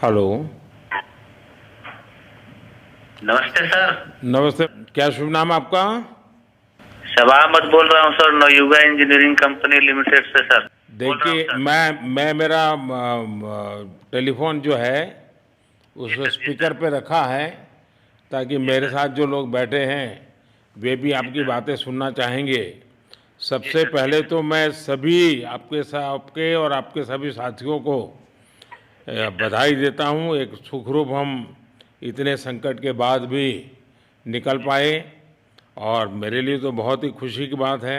Hello. नमस्ते sir. नमस्ते। क्या शुभ नाम आपका? शबा अहमद बोल रहा हूँ sir, Navayuga engineering company limited से सर बोल रहा हूँ देखिए, सर। मैं मेरा टेलीफोन जो है जी उस सर, जी स्पीकर सर। पे रखा है, ताकि जी मेरे सर, साथ जो लोग बैठे हैं वे भी जी आपकी सर। बातें सुनना चाहेंगे। जी सबसे सर, जी पहले सर। तो मैं सभी आपके और आपके सभी साथियों को जी सर। बधाई देता हूँ। एक सुखरूप हम इतने संकट के बाद भी निकल जी सर। पाए, और जी मेरे लिए तो बहुत ही खुशी की बात है।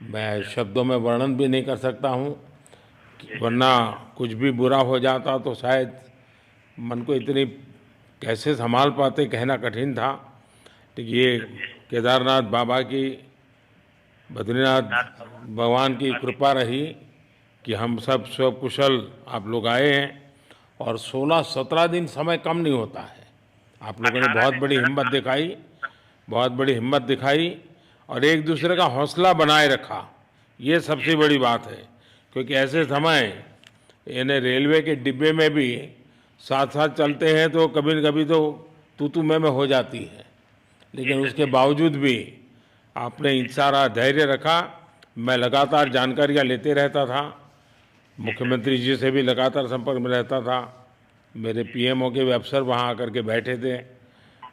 मैं सर। शब्दों में वर्णन भी नहीं कर सकता हूँ, जी सर। वरना कुछ भी बुरा हो जाता तो शायद मन को इतनी कैसे संभाल पाते, कहना कठिन था। तो जी ये सर। जी सर। केदारनाथ बाबा की, बद्रीनाथ नाथ बाबा भगवान की कृपा आशीर्वाद। रही कि हम सब स्वकुशल आप लोग आए हैं। और 16-17 दिन समय कम नहीं होता है। आप लोगों ने 18 बहुत दिन बड़ी सर, हिम्मत 18 दिन। दिखाई, बहुत बड़ी हिम्मत दिखाई, और एक जी दूसरे का सर। हौसला बनाए रखा। ये जी सबसे सर। बड़ी बात है, क्योंकि जी ऐसे सर। समय यानी रेलवे के डिब्बे में भी साथ साथ जी चलते हैं तो कभी न कभी तो तू मैं हो जाती है, जी लेकिन सर। उसके जी सर। बावजूद भी आपने जी सर। सारा धैर्य रखा। मैं लगातार जानकारियाँ लेते रहता था, जी सर। मुख्यमंत्री जी से भी लगातार संपर्क में रहता था, मेरे जी सर। पीएमओ के भी अफसर वहाँ आकर के बैठे थे।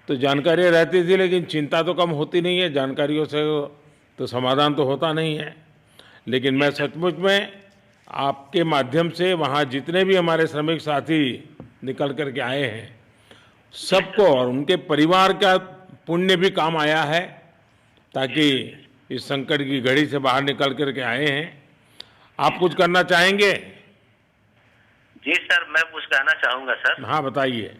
तो जानकारियाँ रहती थी, लेकिन चिंता तो कम होती नहीं है, जानकारियों से तो समाधान तो होता नहीं है। लेकिन जी मैं सर। सचमुच में आपके माध्यम से वहाँ जितने भी हमारे श्रमिक साथी निकल कर के आए हैं, जी सबको सर। और उनके परिवार का पुण्य भी काम आया है, जी ताकि सर। इस संकट की घड़ी से बाहर निकल कर के आए हैं। जी आप कुछ सर। करना चाहेंगे? जी सर, मैं कुछ कहना चाहूंगा सर। हाँ, बताइए।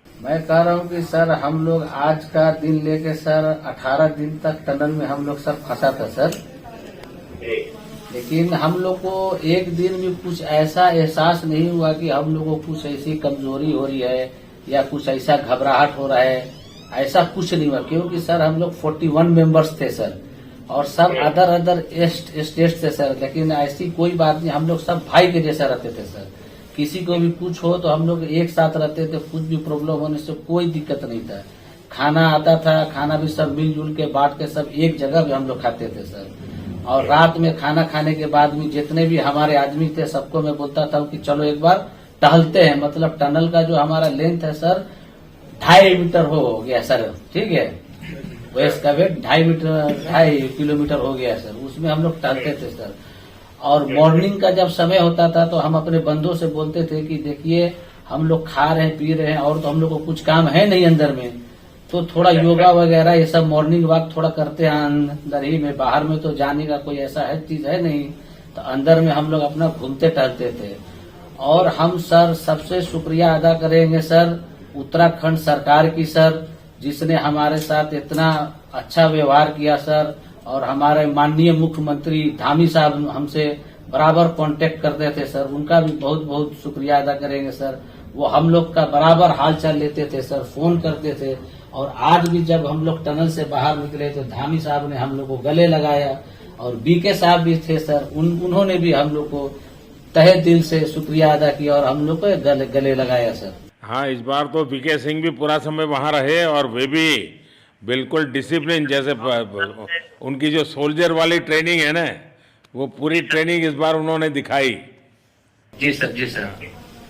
मैं कह रहा हूँ कि सर हम लोग आज का दिन लेके सर 18 दिन तक टनल में हम लोग सब फंसा था सर। जी। लेकिन हम लोग को एक दिन भी कुछ ऐसा एहसास नहीं हुआ कि हम लोगों को कुछ ऐसी कमजोरी हो रही है या कुछ ऐसा घबराहट हो रहा है। ऐसा कुछ नहीं हुआ, क्योंकि सर हम लोग 41 मेंबर्स थे सर, और सब अदर अदर स्टेट थे सर। लेकिन ऐसी कोई बात नहीं, हम लोग सब भाई के जैसा रहते थे सर। किसी को भी कुछ हो तो हम लोग एक साथ रहते थे, कुछ भी प्रॉब्लम होने से कोई दिक्कत नहीं था। खाना आता था, खाना भी सब मिलजुल के बांट के सब एक जगह भी हम लोग खाते थे सर। और रात में खाना खाने के बाद भी जितने भी हमारे आदमी थे सबको मैं बोलता था कि चलो एक बार टहलते हैं। मतलब टनल का जो हमारा लेंथ है सर 2.5 मीटर हो गया सर, ठीक है। वेस्ट का वेट 2.5 किलोमीटर हो गया सर, उसमें हम लोग टहलते थे सर। और मॉर्निंग का जब समय होता था तो हम अपने बंधुओं से बोलते थे कि देखिए हम लोग खा रहे हैं पी रहे हैं और तो हम लोग को कुछ काम है नहीं अंदर में, तो थोड़ा योगा वगैरह ये सब मॉर्निंग वॉक थोड़ा करते हैं अंदर ही में। बाहर में तो जाने का कोई ऐसा है चीज है नहीं, तो अंदर में हम लोग अपना घूमते टहलते थे। और हम सर सबसे शुक्रिया अदा करेंगे सर उत्तराखंड सरकार की सर, जिसने हमारे साथ इतना अच्छा व्यवहार किया सर। और हमारे माननीय मुख्यमंत्री धामी साहब हमसे बराबर कांटेक्ट करते थे सर, उनका भी बहुत बहुत शुक्रिया अदा करेंगे सर। वो हम लोग का बराबर हालचाल लेते थे सर, फोन करते थे। और आज भी जब हम लोग टनल से बाहर निकले तो धामी साहब ने हम लोग को गले लगाया, और बीके साहब भी थे सर, उन्होंने भी हम लोग को तहे दिल से शुक्रिया अदा किया और हम लोग को गले लगाया सर। हाँ, इस बार तो वीके सिंह भी पूरा समय वहाँ रहे, और वे भी बिल्कुल डिसिप्लिन, जैसे उनकी जो सोल्जर वाली ट्रेनिंग है ना, वो पूरी ट्रेनिंग इस बार उन्होंने दिखाई। जी सर। जी सर।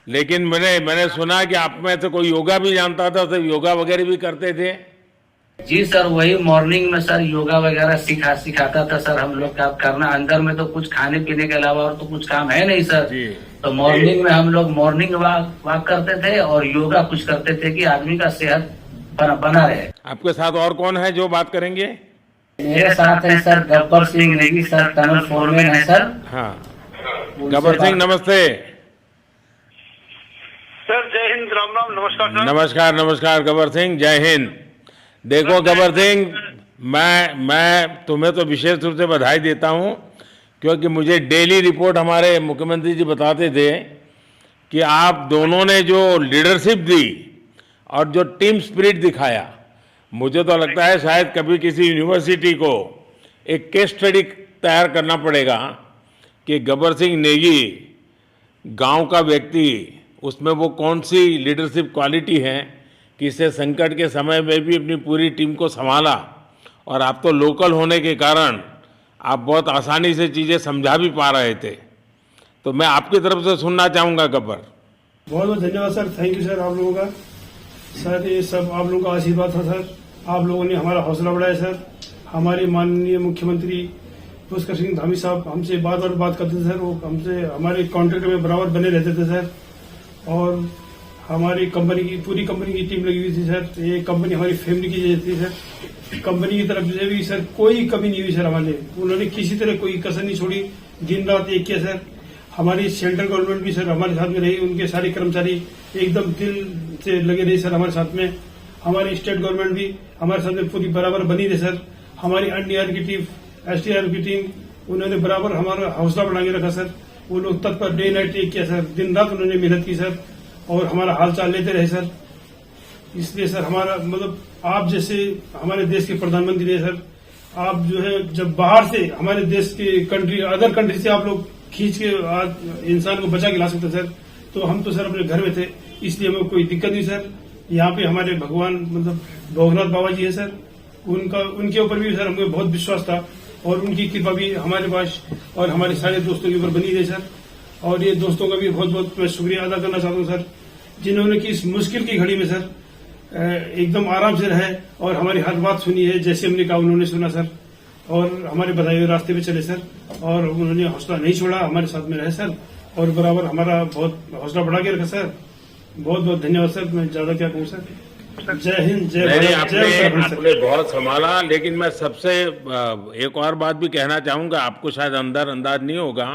लेकिन मैंने सुना कि आप में से कोई योगा भी जानता था, तो योगा वगैरह भी करते थे। जी सर, वही मॉर्निंग में सर योगा वगैरह सिखाता था सर हम लोग का करना। अंदर में तो कुछ खाने पीने के अलावा और तो कुछ काम है नहीं सर। जी। तो मॉर्निंग में हम लोग मॉर्निंग वॉक करते थे और योगा कुछ करते थे कि आदमी का सेहत बना रहे। आपके साथ और कौन है जो बात करेंगे? मेरे साथ है sir Gabbar Singh Negi sir, tunnel foreman है सर। हाँ, उनसे गब्बर सिंह बात- नमस्ते। सर जय हिंद, राम राम, नमस्कार सर। नमस्कार नमस्कार गब्बर सिंह, जय हिंद। देखो गब्बर सिंह, मैं तुम्हें तो विशेष रूप से बधाई देता हूँ, क्योंकि मुझे डेली रिपोर्ट हमारे मुख्यमंत्री जी बताते थे कि आप दोनों ने जो लीडरशिप दी और जो टीम स्पिरिट दिखाया, मुझे तो लगता है शायद कभी किसी यूनिवर्सिटी को एक केस स्टडी तैयार करना पड़ेगा कि गब्बर सिंह नेगी गांव का व्यक्ति उसमें वो कौन सी लीडरशिप क्वालिटी है कि इसे संकट के समय में भी अपनी पूरी टीम को संभाला, और आप तो लोकल होने के कारण आप बहुत आसानी से चीज़ें समझा भी पा रहे थे। तो मैं आपकी तरफ से सुनना चाहूँगा गब्बर। बहुत बहुत धन्यवाद सर, थैंक यू सर आप लोगों का। सर ये सब आप लोगों का आशीर्वाद था सर, आप लोगों ने हमारा हौसला बढ़ाया सर। हमारे माननीय मुख्यमंत्री पुष्कर सिंह धामी साहब हमसे बात करते थे सर, वो हमसे हमारे कॉन्ट्रैक्ट में बराबर बने रहते थे सर। और हमारी कंपनी की पूरी कंपनी की टीम लगी हुई थी सर, ये कंपनी हमारी फैमिली की जैसी थी सर। कंपनी की तरफ से भी सर कोई कमी नहीं हुई सर हमारे, उन्होंने किसी तरह कोई कसर नहीं छोड़ी, दिन रात एक किया सर। हमारी सेंट्रल गवर्नमेंट भी सर हमारे साथ में रही, उनके सारे कर्मचारी एकदम दिल से लगे रहे सर हमारे साथ में। हमारी स्टेट गवर्नमेंट भी हमारे साथ में पूरी बराबर बनी रही सर। हमारी एनडीआर की टीम, एसडीआर की टीम, उन्होंने बराबर हमारा हौसला बढ़ा के रखा सर। वो लोग तत्पर डे नाइट एक किया सर, दिन रात उन्होंने मेहनत की सर और हमारा हालचाल लेते रहे सर। इसलिए सर हमारा मतलब आप जैसे हमारे देश के प्रधानमंत्री है सर, आप जो है जब बाहर से हमारे देश के कंट्री अदर कंट्री से आप लोग खींच के इंसान को बचा के ला सकते सर, तो हम तो सर अपने घर में थे, इसलिए हमें कोई दिक्कत नहीं सर। यहाँ पे हमारे भगवान मतलब भोगनाथ बाबा जी है सर, उनके ऊपर भी सर हमें बहुत विश्वास था और उनकी कृपा भी हमारे पास और हमारे सारे दोस्तों के ऊपर बनी रही सर। और ये दोस्तों का भी बहुत बहुत मैं शुक्रिया अदा करना चाहता हूँ सर, जिन्होंने कि इस मुश्किल की घड़ी में सर एकदम आराम से रहे और हमारी हर बात सुनी है, जैसे हमने कहा उन्होंने सुना सर और हमारे बताए हुए रास्ते पे चले सर। और उन्होंने हौसला नहीं छोड़ा, हमारे साथ में रहे सर और बराबर हमारा बहुत हौसला बढ़ा के रखा सर। बहुत बहुत धन्यवाद सर, मैं ज्यादा क्या कहूँ सर। जय हिंद, जय भारत, जय उत्तराखंड सर। आपने बहुत संभाला, लेकिन मैं सबसे एक और बात भी कहना चाहूँगा, आपको शायद अंदाज नहीं होगा,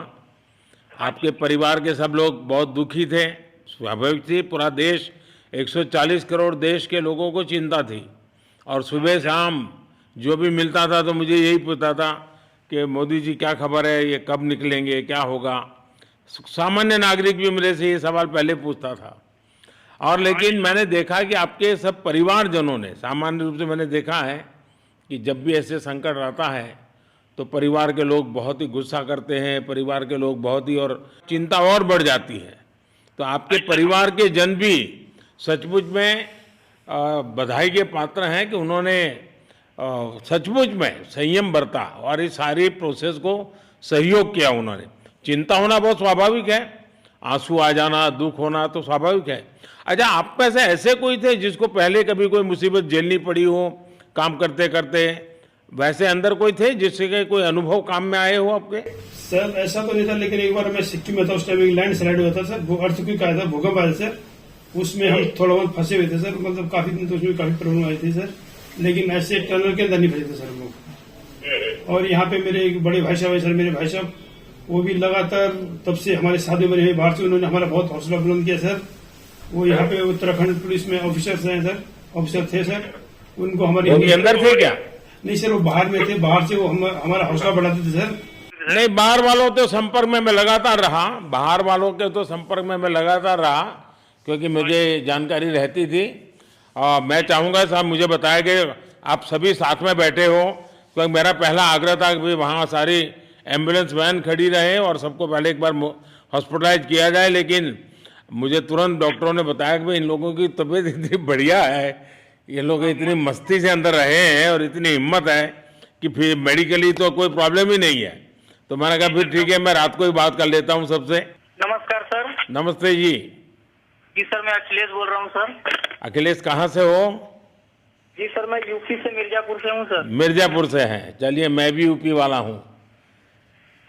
आपके परिवार के सब लोग बहुत दुखी थे, स्वाभाविक थी। पूरा देश 140 करोड़ देश के लोगों को चिंता थी और सुबह शाम जो भी मिलता था तो मुझे यही पूछता था कि मोदी जी क्या खबर है, ये कब निकलेंगे, क्या होगा। सामान्य नागरिक भी मेरे से ये सवाल पहले पूछता था। और लेकिन मैंने देखा कि आपके सब परिवारजनों ने, सामान्य रूप से मैंने देखा है कि जब भी ऐसे संकट आता है तो परिवार के लोग बहुत ही गुस्सा करते हैं, परिवार के लोग बहुत ही, और चिंता और बढ़ जाती है। तो आपके परिवार के जन भी सचमुच में बधाई के पात्र हैं कि उन्होंने सचमुच में संयम बरता और इस सारी प्रोसेस को सहयोग किया उन्होंने। चिंता होना बहुत स्वाभाविक है, आंसू आ जाना, दुख होना तो स्वाभाविक है। अच्छा, आप में से ऐसे कोई थे जिसको पहले कभी कोई मुसीबत झेलनी पड़ी हो काम करते करते, वैसे अंदर कोई थे जिससे कोई अनुभव काम में आए हो आपके? सर ऐसा तो नहीं था, लेकिन एक बार मैं सिक्किम में था, उस टाइम एक लैंड स्लाइड हुआ था सर, अर्थक्वेक आया था, भूकंप आया सर, उसमें हम थोड़ा बहुत फंसे हुए थे सर, मतलब काफी दिन तो उसमें काफी प्रॉब्लम आई थी सर, लेकिन ऐसे टनल के अंदर नहीं फंसे थे सर हम लोग। और यहाँ पे मेरे एक बड़े भाई साहब है सर, मेरे भाई साहब वो भी लगातार तब से हमारे साथ बने हुए बाहर से, उन्होंने हमारा बहुत हौसला बुलंद किया सर। वो यहाँ पे उत्तराखंड पुलिस में ऑफिसर्स हैं सर, ऑफिसर थे सर, उनको हमारे अंदर थे क्या? नहीं सर, वो बाहर में थे, बाहर से वो हमारा हौसला बढ़ाते थे सर। नहीं, बाहर वालों के संपर्क में मैं लगातार रहा, बाहर वालों के तो संपर्क में मैं लगातार रहा क्योंकि मुझे जानकारी रहती थी। और मैं चाहूँगा साहब मुझे बताया कि आप सभी साथ में बैठे हो, क्योंकि मेरा पहला आग्रह था कि वहाँ सारी एम्बुलेंस वैन खड़ी रहे और सबको पहले एक बार हॉस्पिटलाइज किया जाए, लेकिन मुझे तुरंत डॉक्टरों ने बताया कि भाई इन लोगों की तबीयत इतनी बढ़िया है, ये लोग इतनी मस्ती से अंदर रहे हैं और इतनी हिम्मत है कि फिर मेडिकली तो कोई प्रॉब्लम ही नहीं है। तो मैंने कहा फिर ठीक है, मैं रात को ही बात कर लेता हूँ सबसे। नमस्कार सर। नमस्ते जी। जी सर, मैं अखिलेश बोल रहा हूँ सर। अखिलेश कहाँ से हो? जी सर, मैं यूपी से मिर्जापुर से हूँ सर। मिर्जापुर से हैं, चलिए मैं भी यूपी वाला हूँ।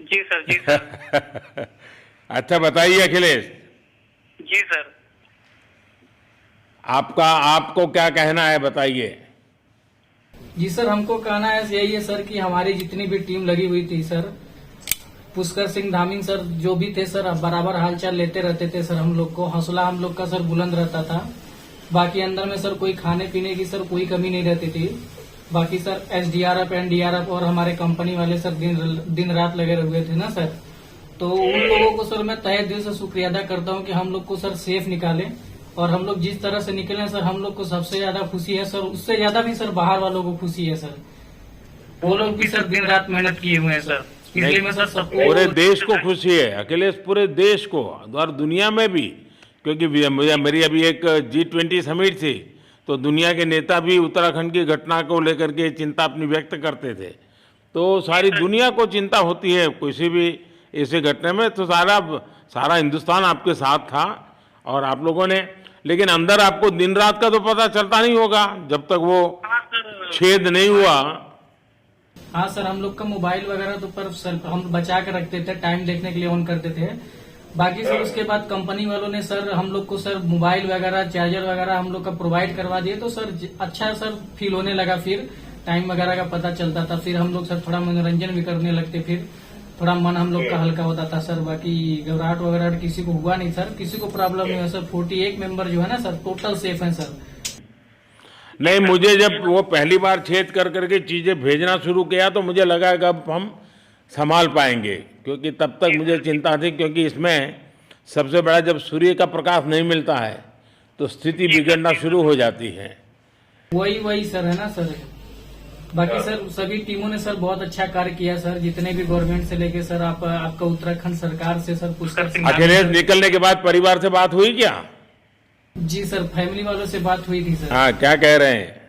जी सर, जी सर। अच्छा बताइए अखिलेश। जी सर। आपको क्या कहना है, बताइए। जी सर, हमको कहना है यही है सर कि हमारी जितनी भी टीम लगी हुई थी सर, पुष्कर सिंह धामी सर जो भी थे सर, बराबर हालचाल लेते रहते थे सर। हम लोग को हौसला हम लोग का सर बुलंद रहता था। बाकी अंदर में सर कोई खाने पीने की सर कोई कमी नहीं रहती थी। बाकी सर एसडीआरएफ, एनडीआरएफ और हमारे कंपनी वाले सर दिन रात लगे हुए थे ना सर, तो उन लोगों को सर मैं तहे दिल से शुक्रिया अदा करता हूँ कि हम लोग को सर सेफ निकाले। और हम लोग जिस तरह से निकले सर, हम लोग को सबसे ज्यादा खुशी है सर, उससे ज्यादा भी सर बाहर वालों को खुशी है सर। वो लोग भी सर दिन रात मेहनत किए हुए हैं सर, इसलिए मैं सर सबको, पूरे देश को खुशी है अखिलेश, पूरे देश को और दुनिया में भी, क्योंकि मेरी अभी एक G20 समिट थी, तो दुनिया के नेता भी उत्तराखंड की घटना को लेकर के चिंता अपनी व्यक्त करते थे। तो सारी दुनिया को चिंता होती है किसी भी ऐसे घटना में, तो सारा हिंदुस्तान आपके साथ था और आप लोगों ने, लेकिन अंदर आपको दिन रात का तो पता चलता नहीं होगा जब तक वो छेद नहीं हुआ। हाँ सर, हम लोग का मोबाइल वगैरह तो पर सर हम बचा के रखते थे, टाइम देखने के लिए ऑन करते थे। बाकी सर उसके बाद कंपनी वालों ने सर हम लोग को सर मोबाइल वगैरह, चार्जर वगैरह हम लोग का प्रोवाइड करवा दिए, तो सर अच्छा सर फील होने लगा। फिर टाइम वगैरह का पता चलता था, फिर हम लोग सर थोड़ा मनोरंजन भी करने लगते, फिर थोड़ा मन हम लोग का हल्का होता था सर। बाकी घबराहट वगैरह किसी को हुआ नहीं सर, किसी को प्रॉब्लम नहीं हुआ सर। 48 मेंबर जो है ना सर, टोटल सेफ हैं सर। नहीं, मुझे जब वो पहली बार छेद कर करके चीज़ें भेजना शुरू किया तो मुझे लगा कि अब हम संभाल पाएंगे, क्योंकि तब तक मुझे चिंता थी, क्योंकि इसमें सबसे बड़ा जब सूर्य का प्रकाश नहीं मिलता है तो स्थिति बिगड़ना शुरू हो जाती है। वही सर है ना सर। बाकी सर सभी टीमों ने सर बहुत अच्छा कार्य किया सर, जितने भी गवर्नमेंट से लेके सर आपका उत्तराखंड सरकार से सर पुष्कर सिंह। अखिलेश निकलने के बाद परिवार से बात हुई क्या? जी सर, फैमिली वालों से बात हुई थी सर। हाँ, क्या कह रहे हैं?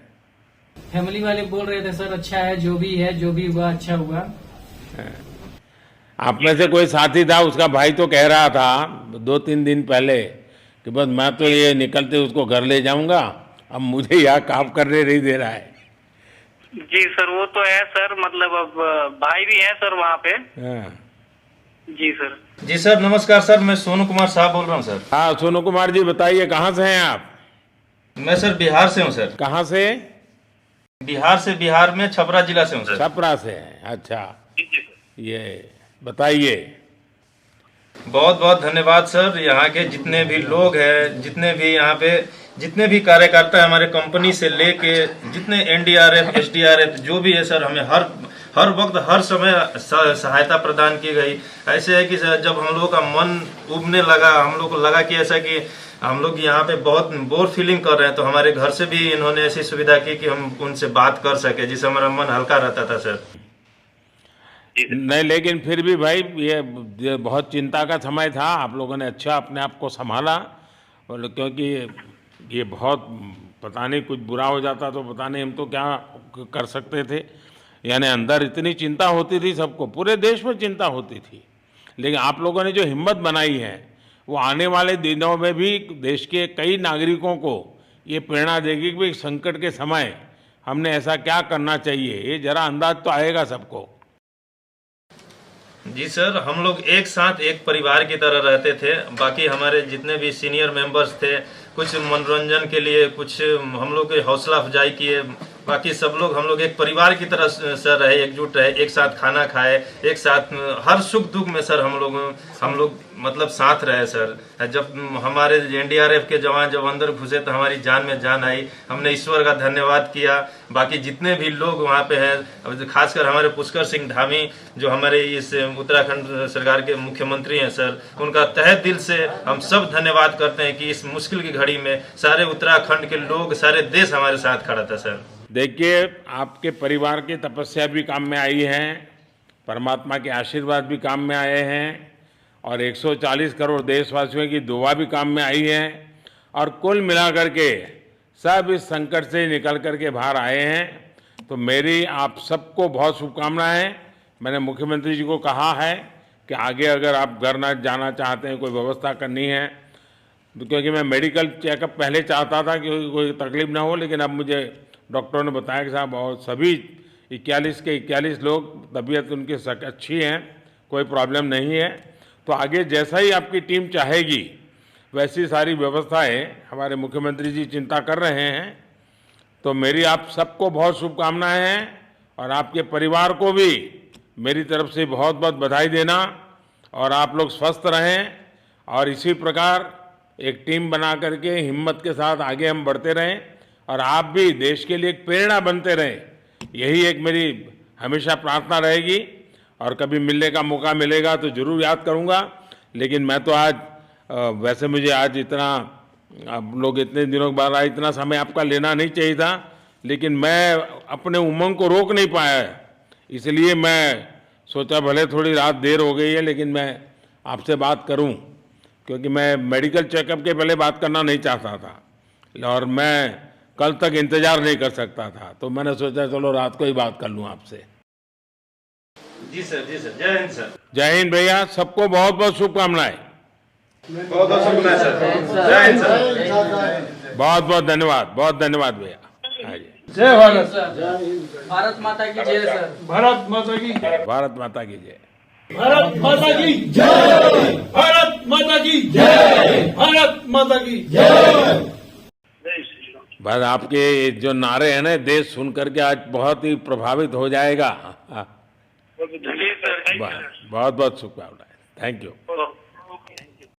फैमिली वाले बोल रहे थे सर अच्छा है, जो भी हुआ अच्छा हुआ। आप में से कोई साथी था, उसका भाई तो कह रहा था 2-3 दिन पहले कि बस मैं तो ये निकलते उसको घर ले जाऊंगा, अब मुझे यहाँ काम करने नहीं दे रहा है। जी सर, वो तो है सर, मतलब अब भाई भी है सर वहाँ पे। हाँ। जी सर। जी सर, नमस्कार सर, मैं सोनू कुमार साहब बोल रहा हूँ सर। हाँ, सोनू कुमार जी बताइए, कहाँ से हैं आप? मैं सर बिहार से हूँ सर। कहाँ से? बिहार में छपरा जिला से हूँ सर। छपरा से हैं, अच्छा। ये बताइए। बहुत बहुत धन्यवाद सर। यहाँ के जितने भी लोग हैं, जितने भी यहाँ पे जितने भी कार्यकर्ता है हमारे कंपनी से लेके, जितने NDRF SDRF जो भी है सर, हमें हर वक्त हर समय सहायता प्रदान की गई। ऐसे है कि सर जब हम लोगों का मन उबने लगा, हम लोग को लगा कि ऐसा कि हम लोग यहाँ पे बहुत बोर फीलिंग कर रहे हैं, तो हमारे घर से भी इन्होंने ऐसी सुविधा की कि हम उनसे बात कर सके, जिससे हमारा मन हल्का रहता था सर। नहीं, लेकिन फिर भी भाई ये बहुत चिंता का समय था, आप लोगों ने अच्छा अपने आप को संभाला, और क्योंकि ये बहुत पता नहीं कुछ बुरा हो जाता तो पता नहीं हम तो क्या कर सकते थे। यानी अंदर इतनी चिंता होती थी, सबको, पूरे देश में चिंता होती थी, लेकिन आप लोगों ने जो हिम्मत बनाई है वो आने वाले दिनों में भी देश के कई नागरिकों को ये प्रेरणा देगी कि संकट के समय हमने ऐसा क्या करना चाहिए, ये जरा अंदाज तो आएगा सबको। जी सर, हम लोग एक साथ एक परिवार की तरह रहते थे। बाकी हमारे जितने भी सीनियर मेंबर्स थे, कुछ मनोरंजन के लिए, कुछ हम लोग के हौसला अफजाई किए। बाकी सब लोग हम लोग एक परिवार की तरह सर रहे, एकजुट रहे, एक साथ खाना खाए, एक साथ हर सुख दुख में सर हम लोग मतलब साथ रहे सर। जब हमारे NDRF के जवान जब अंदर घुसे तो हमारी जान में जान आई, हमने ईश्वर का धन्यवाद किया। बाकी जितने भी लोग वहाँ पे हैं, खासकर हमारे पुष्कर सिंह धामी जो हमारे इस उत्तराखंड सरकार के मुख्यमंत्री हैं सर, उनका तहे दिल से हम सब धन्यवाद करते हैं कि इस मुश्किल की घड़ी में सारे उत्तराखंड के लोग, सारे देश हमारे साथ खड़ा था सर। देखिए, आपके परिवार की तपस्या भी काम में आई है, परमात्मा के आशीर्वाद भी काम में आए हैं, और 140 करोड़ देशवासियों की दुआ भी काम में आई है, और कुल मिलाकर के सब इस संकट से निकल करके बाहर आए हैं। तो मेरी आप सबको बहुत शुभकामनाएं। मैंने मुख्यमंत्री जी को कहा है कि आगे अगर आप घर न जाना चाहते हैं, कोई व्यवस्था करनी है, क्योंकि मैं मेडिकल चेकअप पहले चाहता था कि कोई तकलीफ ना हो, लेकिन अब मुझे डॉक्टरों ने बताया कि साहब और सभी 41 के 41 लोग तबीयत उनकी अच्छी है, कोई प्रॉब्लम नहीं है। तो आगे जैसा ही आपकी टीम चाहेगी वैसी सारी व्यवस्थाएं हमारे मुख्यमंत्री जी चिंता कर रहे हैं। तो मेरी आप सबको बहुत शुभकामनाएं हैं, और आपके परिवार को भी मेरी तरफ से बहुत बहुत बधाई देना, और आप लोग स्वस्थ रहें, और इसी प्रकार एक टीम बना करके हिम्मत के साथ आगे हम बढ़ते रहें, और आप भी देश के लिए एक प्रेरणा बनते रहें। यही एक मेरी हमेशा प्रार्थना रहेगी, और कभी मिलने का मौका मिलेगा तो ज़रूर याद करूंगा। लेकिन मैं तो आज वैसे मुझे आज इतना, आप लोग इतने दिनों के बाद आए, इतना समय आपका लेना नहीं चाहिए था, लेकिन मैं अपने उमंग को रोक नहीं पाया, इसलिए मैं सोचा भले थोड़ी रात देर हो गई है लेकिन मैं आपसे बात करूं। क्योंकि मैं मेडिकल चेकअप के पहले बात करना नहीं चाहता था और मैं कल तक इंतजार नहीं कर सकता था, तो मैंने सोचा चलो रात को ही बात कर लूं आपसे। जी सर, जय हिंद सर। जय हिंद भैया, सबको बहुत बहुत शुभकामनाएं। बहुत बहुत शुभकामनाएं सर। जय हिंद सर। बहुत बहुत धन्यवाद, बहुत धन्यवाद भैया। हाँ जी। जय भारत। भारत माता की जय सर। भारत माता की भारत माता की जय। भारत माता की जय। भारत माता की जय। भारत माता की जय। बस आपके जो नारे हैं ना, देश सुन करके आज बहुत ही प्रभावित हो जाएगा। जी सर, बहुत बहुत शुभकामनाएं। Thank you.